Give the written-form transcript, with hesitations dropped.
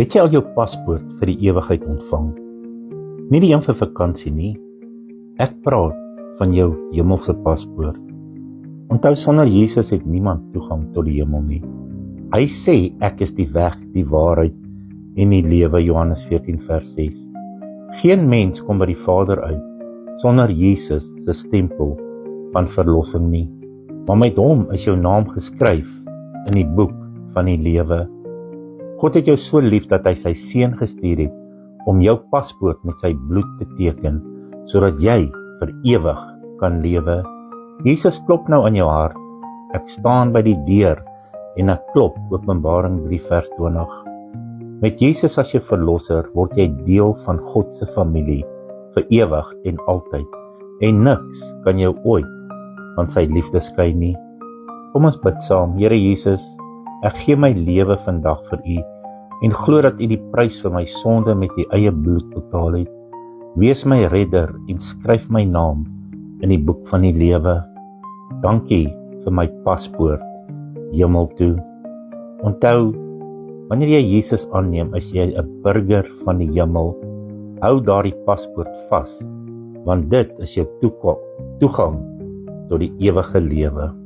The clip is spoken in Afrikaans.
Het jy al jou paspoort vir die ewigheid ontvang? Nie die een vir vakansie nie. Ek praat van jou hemelse paspoort. Onthou, sonder Jesus het niemand toegang tot die hemel nie. Hy sê, ek is die weg, die waarheid en die lewe, Johannes 14 vers 6. Geen mens kom by die Vader uit sonder Jesus se stempel van verlossing nie. Maar met hom is jou naam geskryf in die boek van die lewe. God het jou so lief dat hy sy seun gestuur het om jou paspoort met sy bloed te teken, sodat jy vir ewig kan lewe. Jesus klop nou aan jou hart. Ek staan by die deur en ek klop, Openbaring 3 vers 20. Met Jesus as jou verlosser word jy deel van God se familie vir ewig en altyd, en niks kan jou ooit van sy liefde skei nie. Kom ons bid saam. Here Jesus, ek gee my lewe vandag vir U en glo dat U die prys vir my sonde met U eie bloed betaal het. Wees my redder en skryf my naam in die boek van die lewe. Dankie vir my paspoort hemel toe. Onthou, wanneer jy Jesus aanneem, is jy 'n burger van die hemel. Hou daardie paspoort vas, want dit is jou toegang tot die ewige lewe.